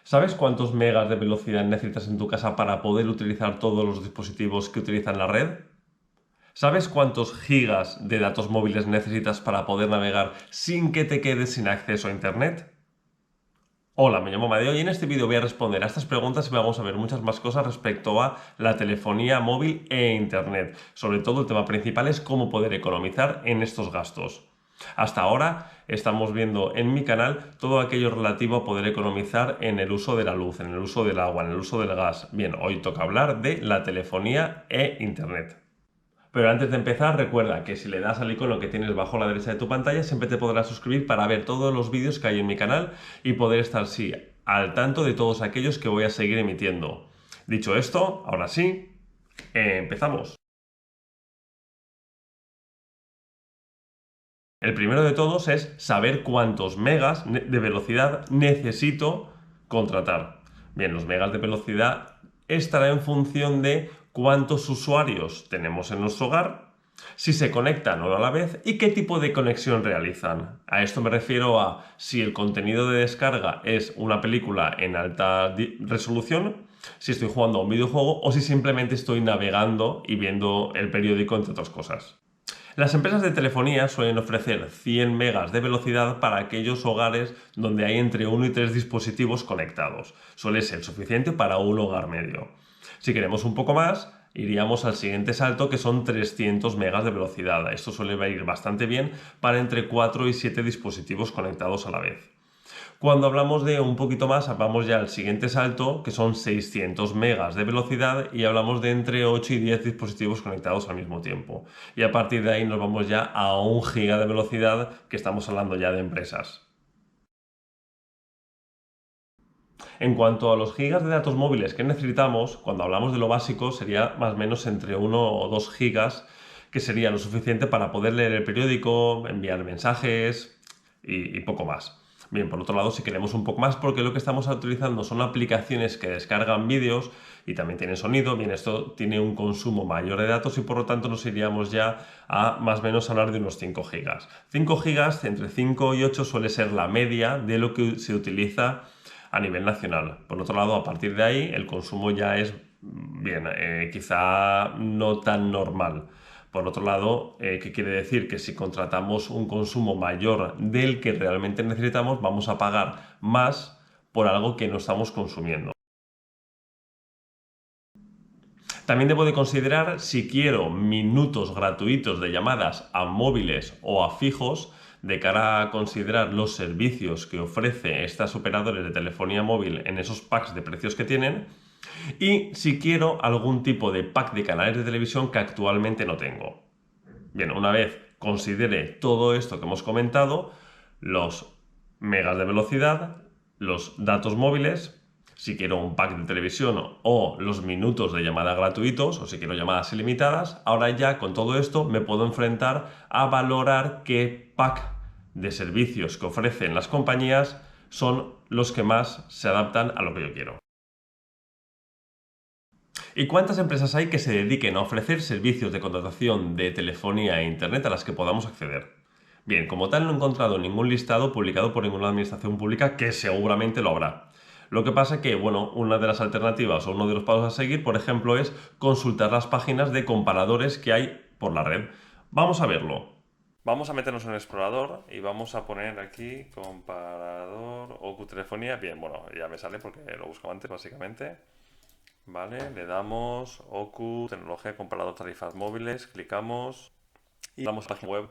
¿Sabes cuántos megas de velocidad necesitas en tu casa para poder utilizar todos los dispositivos que utilizan la red? ¿Sabes cuántos gigas de datos móviles necesitas para poder navegar sin que te quedes sin acceso a Internet? Hola, me llamo Madeo y en este vídeo voy a responder a estas preguntas y vamos a ver muchas más cosas respecto a la telefonía móvil e Internet. Sobre todo el tema principal es cómo poder economizar en estos gastos. Hasta ahora estamos viendo en mi canal todo aquello relativo a poder economizar en el uso de la luz, en el uso del agua, en el uso del gas. Bien, hoy toca hablar de la telefonía e Internet. Pero antes de empezar, recuerda que si le das al icono que tienes bajo a la derecha de tu pantalla, siempre te podrás suscribir para ver todos los vídeos que hay en mi canal y poder estar, sí, al tanto de todos aquellos que voy a seguir emitiendo. Dicho esto, ahora sí, empezamos. El primero de todos es saber cuántos megas de velocidad necesito contratar. Bien, los megas de velocidad estará en función de cuántos usuarios tenemos en nuestro hogar, si se conectan o no a la vez y qué tipo de conexión realizan. A esto me refiero a si el contenido de descarga es una película en alta resolución, si estoy jugando a un videojuego o si simplemente estoy navegando y viendo el periódico, entre otras cosas. Las empresas de telefonía suelen ofrecer 100 megas de velocidad para aquellos hogares donde hay entre 1 y 3 dispositivos conectados. Suele ser suficiente para un hogar medio. Si queremos un poco más, iríamos al siguiente salto, que son 300 megas de velocidad. Esto suele ir bastante bien para entre 4 y 7 dispositivos conectados a la vez. Cuando hablamos de un poquito más, vamos ya al siguiente salto, que son 600 megas de velocidad y hablamos de entre 8 y 10 dispositivos conectados al mismo tiempo. Y a partir de ahí nos vamos ya a 1 giga de velocidad, que estamos hablando ya de empresas. En cuanto a los gigas de datos móviles que necesitamos, cuando hablamos de lo básico sería más o menos entre 1 o 2 gigas, que sería lo suficiente para poder leer el periódico, enviar mensajes y poco más. Bien, por otro lado, si queremos un poco más, porque lo que estamos utilizando son aplicaciones que descargan vídeos y también tienen sonido, bien, esto tiene un consumo mayor de datos y por lo tanto nos iríamos ya a más o menos hablar de unos 5 gigas. 5 gigas, entre 5 y 8 suele ser la media de lo que se utiliza a nivel nacional. Por otro lado, a partir de ahí, el consumo ya es, bien, quizá no tan normal. Por otro lado, ¿qué quiere decir? Que si contratamos un consumo mayor del que realmente necesitamos, vamos a pagar más por algo que no estamos consumiendo. También debo de considerar si quiero minutos gratuitos de llamadas a móviles o a fijos de cara a considerar los servicios que ofrece estas operadores de telefonía móvil en esos packs de precios que tienen y si quiero algún tipo de pack de canales de televisión que actualmente no tengo. Bien, una vez considere todo esto que hemos comentado, los megas de velocidad, los datos móviles, si quiero un pack de televisión o los minutos de llamada gratuitos o si quiero llamadas ilimitadas, ahora ya con todo esto me puedo enfrentar a valorar qué pack de servicios que ofrecen las compañías son los que más se adaptan a lo que yo quiero. ¿Y cuántas empresas hay que se dediquen a ofrecer servicios de contratación de telefonía e internet a las que podamos acceder? Bien, como tal no he encontrado ningún listado publicado por ninguna administración pública, que seguramente lo habrá. Lo que pasa que, bueno, una de las alternativas o uno de los pasos a seguir, por ejemplo, es consultar las páginas de comparadores que hay por la red. Vamos a verlo. Vamos a meternos en el explorador y vamos a poner aquí comparador OQ telefonía. Bien, bueno, ya me sale porque lo buscaba antes, básicamente. Vale, le damos OQ, tecnología comparador tarifas móviles, clicamos y vamos a la página web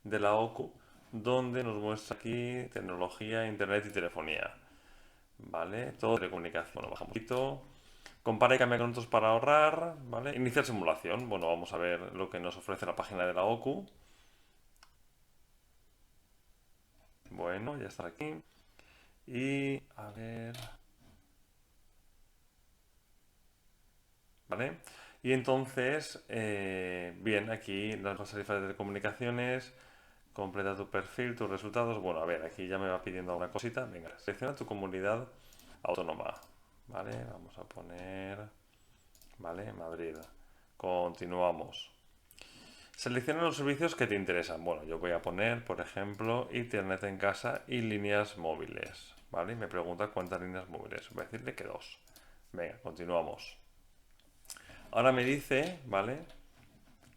de la OQ, donde nos muestra aquí tecnología, internet y telefonía. Vale, todo telecomunicación. Bueno, bajamos un poquito. Compara y cambia con otros para ahorrar. Vale, iniciar simulación. Bueno, vamos a ver lo que nos ofrece la página de la OQ. Bueno, ya está aquí. Y a ver. ¿Vale? Y entonces, bien, aquí las tarifas de telecomunicaciones, completa tu perfil, tus resultados. Bueno, a ver, aquí ya me va pidiendo alguna cosita. Venga, selecciona tu comunidad autónoma. ¿Vale? Vamos a poner, ¿vale? Madrid. Continuamos. Selecciona los servicios que te interesan. Bueno, yo voy a poner, por ejemplo, internet en casa y líneas móviles. ¿vale? Y me pregunta cuántas líneas móviles. Voy a decirle que 2. Venga, continuamos. Ahora me dice, ¿vale?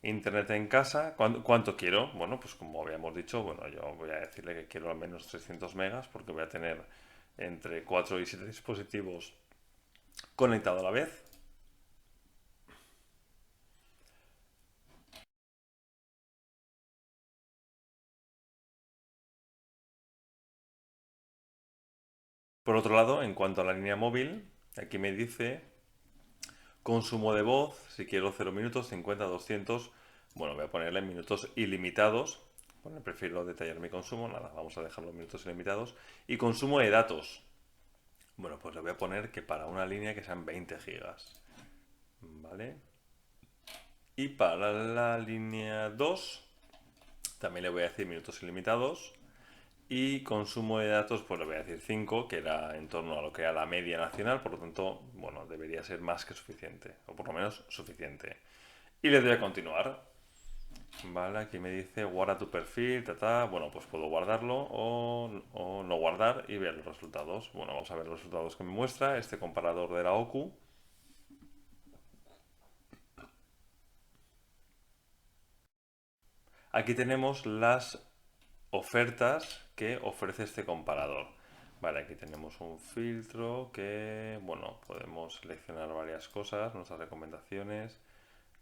Internet en casa, ¿cuánto quiero? Bueno, pues como habíamos dicho, bueno, yo voy a decirle que quiero al menos 300 megas porque voy a tener entre 4 y 7 dispositivos conectados a la vez. Por otro lado, en cuanto a la línea móvil, aquí me dice consumo de voz, si quiero 0 minutos, 50, 200, bueno, voy a ponerle minutos ilimitados. Bueno, prefiero detallar mi consumo, nada, vamos a dejar los minutos ilimitados. Y consumo de datos. Bueno, pues le voy a poner que para una línea que sean 20 gigas. ¿Vale? Y para la línea 2 también le voy a decir minutos ilimitados. Y consumo de datos, pues le voy a decir 5, que era en torno a lo que era la media nacional, por lo tanto, bueno, debería ser más que suficiente, o por lo menos suficiente. Y le doy a continuar. Vale, aquí me dice guarda tu perfil, bueno, pues puedo guardarlo o no guardar y ver los resultados. Bueno, vamos a ver los resultados que me muestra este comparador de la OCU. Aquí tenemos las ofertas que ofrece este comparador. Vale, aquí tenemos un filtro que, bueno, podemos seleccionar varias cosas, nuestras recomendaciones,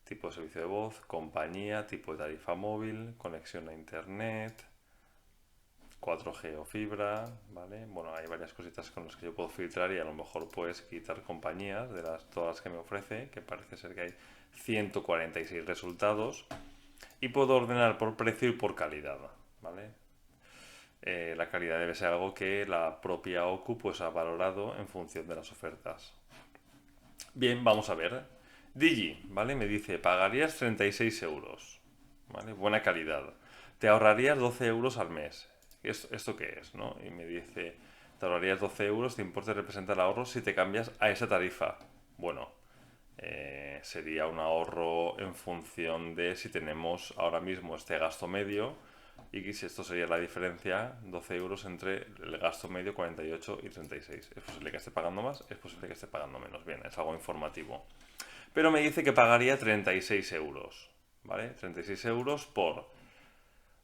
tipo de servicio de voz, compañía, tipo de tarifa móvil, conexión a internet, 4G o fibra, ¿vale? Bueno, hay varias cositas con las que yo puedo filtrar y a lo mejor puedes quitar compañías de todas las que me ofrece, que parece ser que hay 146 resultados, y puedo ordenar por precio y por calidad, ¿vale? La calidad debe ser algo que la propia OCU pues ha valorado en función de las ofertas. Bien, vamos a ver. Digi, ¿vale? Me dice, pagarías 36 euros, ¿vale? Buena calidad. Te ahorrarías 12 euros al mes. ¿Esto qué es, no? Y me dice, te ahorrarías 12 euros, te importa representar el ahorro si te cambias a esa tarifa. Bueno, sería un ahorro en función de si tenemos ahora mismo este gasto medio y si esto sería la diferencia, 12 euros entre el gasto medio 48 y 36. Es posible que esté pagando más, es posible que esté pagando menos. Bien, es algo informativo. Pero me dice que pagaría 36 euros, ¿vale? 36 euros por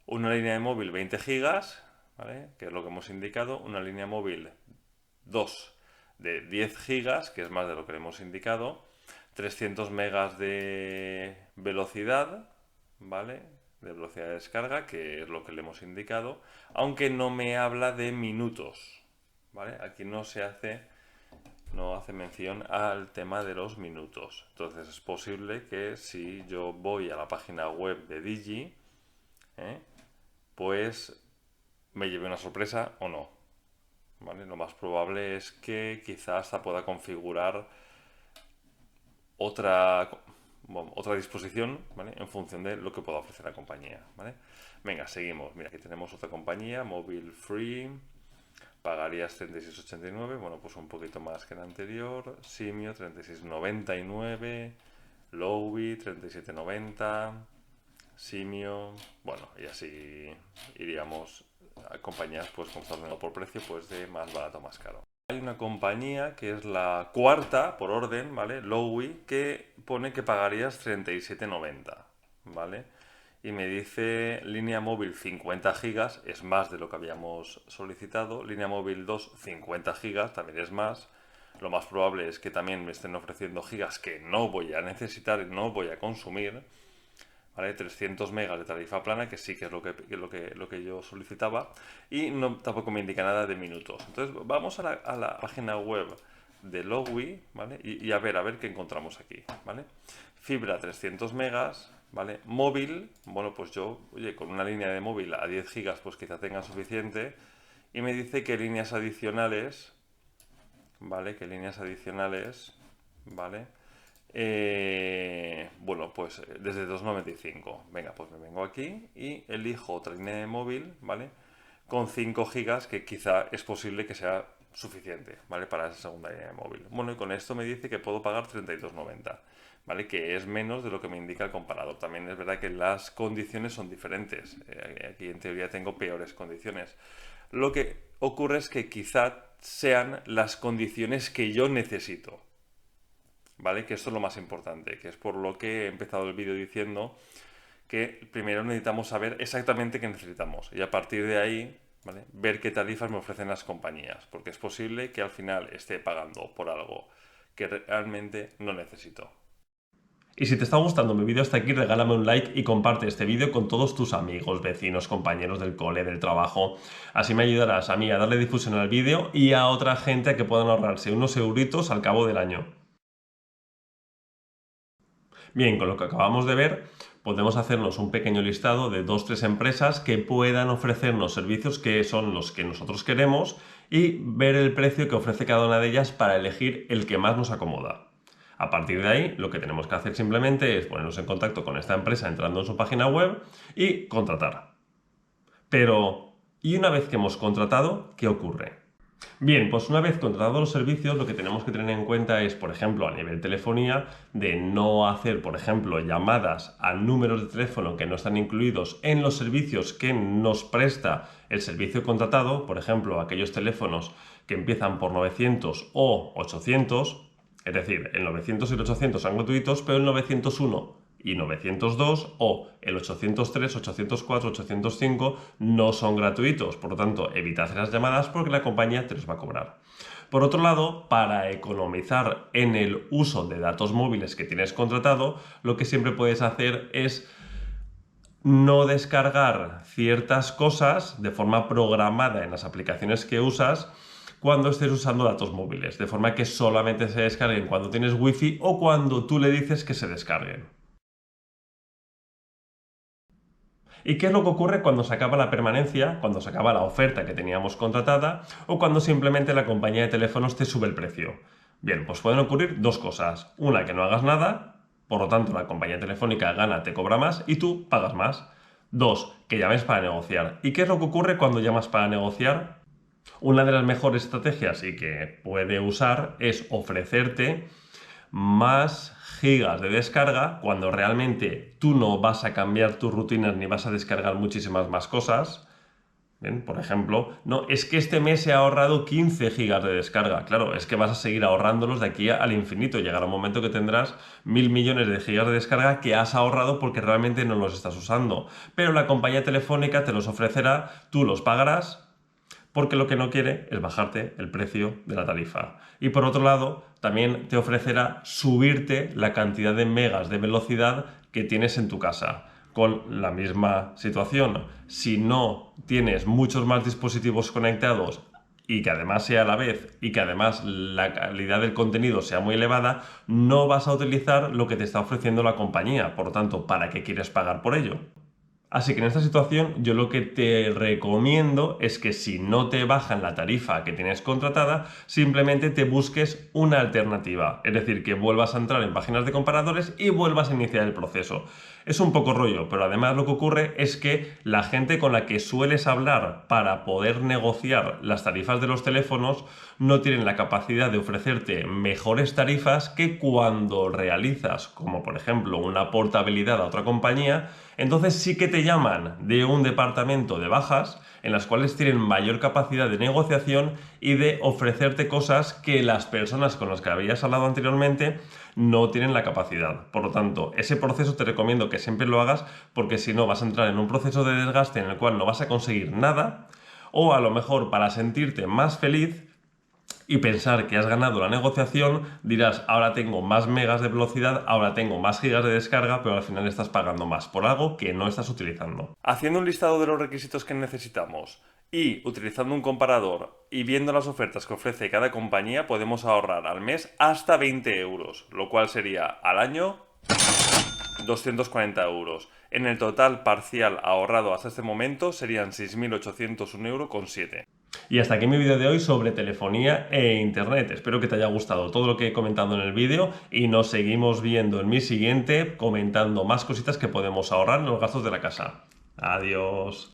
una línea de móvil 20 gigas, ¿vale? Que es lo que hemos indicado, una línea móvil 2 de 10 gigas, que es más de lo que le hemos indicado, 300 megas de velocidad, ¿vale? De velocidad de descarga, que es lo que le hemos indicado, aunque no me habla de minutos, ¿vale? Aquí no hace mención al tema de los minutos. Entonces es posible que si yo voy a la página web de Digi, pues me lleve una sorpresa o no, ¿vale? Lo más probable es que quizás hasta pueda configurar otra, otra disposición, ¿vale? En función de lo que pueda ofrecer la compañía, ¿vale? Venga, seguimos. Mira, aquí tenemos otra compañía, Mobile Free. Pagarías 36,89, bueno, pues un poquito más que el anterior. Simio, 36,99. Lowy, 37,90. Simio, bueno, y así iríamos a compañías pues como está ordenado por precio, pues de más barato a más caro. Hay una compañía que es la cuarta por orden, ¿vale? Lowy, que pone que pagarías 37,90, ¿vale? Y me dice línea móvil 50 gigas, es más de lo que habíamos solicitado. Línea móvil 2, 50 gigas, también es más. Lo más probable es que también me estén ofreciendo gigas que no voy a necesitar y no voy a consumir. ¿Vale? 300 megas de tarifa plana, que sí que es lo que yo solicitaba, y no, tampoco me indica nada de minutos. Entonces vamos a la página web de Lowy, ¿vale? Y a ver qué encontramos aquí, ¿vale? Fibra 300 megas, ¿vale? Móvil, bueno, pues yo, oye, con una línea de móvil a 10 gigas, pues quizá tenga suficiente, y me dice que líneas adicionales, ¿vale? Que líneas adicionales, ¿vale? Bueno, pues desde 2,95. Venga, pues me vengo aquí y elijo otra línea de móvil, ¿vale? Con 5 gigas, que quizá es posible que sea suficiente, ¿vale? Para esa segunda línea de móvil. Bueno, y con esto me dice que puedo pagar 32,90, ¿vale? Que es menos de lo que me indica el comparador. También es verdad que las condiciones son diferentes. Aquí en teoría tengo peores condiciones. Lo que ocurre es que quizá sean las condiciones que yo necesito. ¿Vale? Que esto es lo más importante, que es por lo que he empezado el vídeo diciendo que primero necesitamos saber exactamente qué necesitamos y a partir de ahí, ¿vale?, ver qué tarifas me ofrecen las compañías, porque es posible que al final esté pagando por algo que realmente no necesito. Y si te está gustando mi vídeo hasta aquí, regálame un like y comparte este vídeo con todos tus amigos, vecinos, compañeros del cole, del trabajo. Así me ayudarás a mí a darle difusión al vídeo y a otra gente a que puedan ahorrarse unos euritos al cabo del año. Bien, con lo que acabamos de ver, podemos hacernos un pequeño listado de 2-3 empresas que puedan ofrecernos servicios que son los que nosotros queremos y ver el precio que ofrece cada una de ellas para elegir el que más nos acomoda. A partir de ahí, lo que tenemos que hacer simplemente es ponernos en contacto con esta empresa entrando en su página web y contratar. Pero, ¿y una vez que hemos contratado, qué ocurre? Bien, pues una vez contratados los servicios, lo que tenemos que tener en cuenta es, por ejemplo, a nivel telefonía, de no hacer, por ejemplo, llamadas a números de teléfono que no están incluidos en los servicios que nos presta el servicio contratado, por ejemplo, aquellos teléfonos que empiezan por 900 o 800, es decir, el 900 y el 800 son gratuitos, pero el 901 y 902 o el 803, 804, 805 no son gratuitos. Por lo tanto, evitad las llamadas porque la compañía te los va a cobrar. Por otro lado, para economizar en el uso de datos móviles que tienes contratado, lo que siempre puedes hacer es no descargar ciertas cosas de forma programada en las aplicaciones que usas cuando estés usando datos móviles, de forma que solamente se descarguen cuando tienes wifi o cuando tú le dices que se descarguen. ¿Y qué es lo que ocurre cuando se acaba la permanencia, cuando se acaba la oferta que teníamos contratada o cuando simplemente la compañía de teléfonos te sube el precio? Bien, pues pueden ocurrir dos cosas. Una, que no hagas nada, por lo tanto la compañía telefónica gana, te cobra más y tú pagas más. Dos, que llames para negociar. ¿Y qué es lo que ocurre cuando llamas para negociar? Una de las mejores estrategias y que puede usar es ofrecerte más gigas de descarga cuando realmente tú no vas a cambiar tus rutinas ni vas a descargar muchísimas más cosas. Bien, por ejemplo, no, es que este mes he ahorrado 15 gigas de descarga. Claro, es que vas a seguir ahorrándolos de aquí al infinito. Llegará un momento que tendrás 1.000 millones de gigas de descarga que has ahorrado porque realmente no los estás usando. Pero la compañía telefónica te los ofrecerá, tú los pagarás porque lo que no quiere es bajarte el precio de la tarifa. Y por otro lado, también te ofrecerá subirte la cantidad de megas de velocidad que tienes en tu casa. Con la misma situación, si no tienes muchos más dispositivos conectados y que además sea a la vez y que además la calidad del contenido sea muy elevada, no vas a utilizar lo que te está ofreciendo la compañía. Por lo tanto, ¿para qué quieres pagar por ello? Así que en esta situación yo lo que te recomiendo es que si no te bajan la tarifa que tienes contratada, simplemente te busques una alternativa. Es decir, que vuelvas a entrar en páginas de comparadores y vuelvas a iniciar el proceso. Es un poco rollo, pero además lo que ocurre es que la gente con la que sueles hablar para poder negociar las tarifas de los teléfonos no tienen la capacidad de ofrecerte mejores tarifas que cuando realizas, como por ejemplo una portabilidad a otra compañía, entonces sí que te llaman de un departamento de bajas en las cuales tienen mayor capacidad de negociación y de ofrecerte cosas que las personas con las que habías hablado anteriormente no tienen la capacidad. Por lo tanto, ese proceso te recomiendo que siempre lo hagas porque si no vas a entrar en un proceso de desgaste en el cual no vas a conseguir nada o a lo mejor para sentirte más feliz y pensar que has ganado la negociación, dirás, ahora tengo más megas de velocidad, ahora tengo más gigas de descarga, pero al final estás pagando más por algo que no estás utilizando. Haciendo un listado de los requisitos que necesitamos y utilizando un comparador y viendo las ofertas que ofrece cada compañía, podemos ahorrar al mes hasta 20 euros, lo cual sería al año 240 euros. En el total parcial ahorrado hasta este momento serían 6.801,07 €. Y hasta aquí mi vídeo de hoy sobre telefonía e internet. Espero que te haya gustado todo lo que he comentado en el vídeo y nos seguimos viendo en mi siguiente comentando más cositas que podemos ahorrar en los gastos de la casa. Adiós.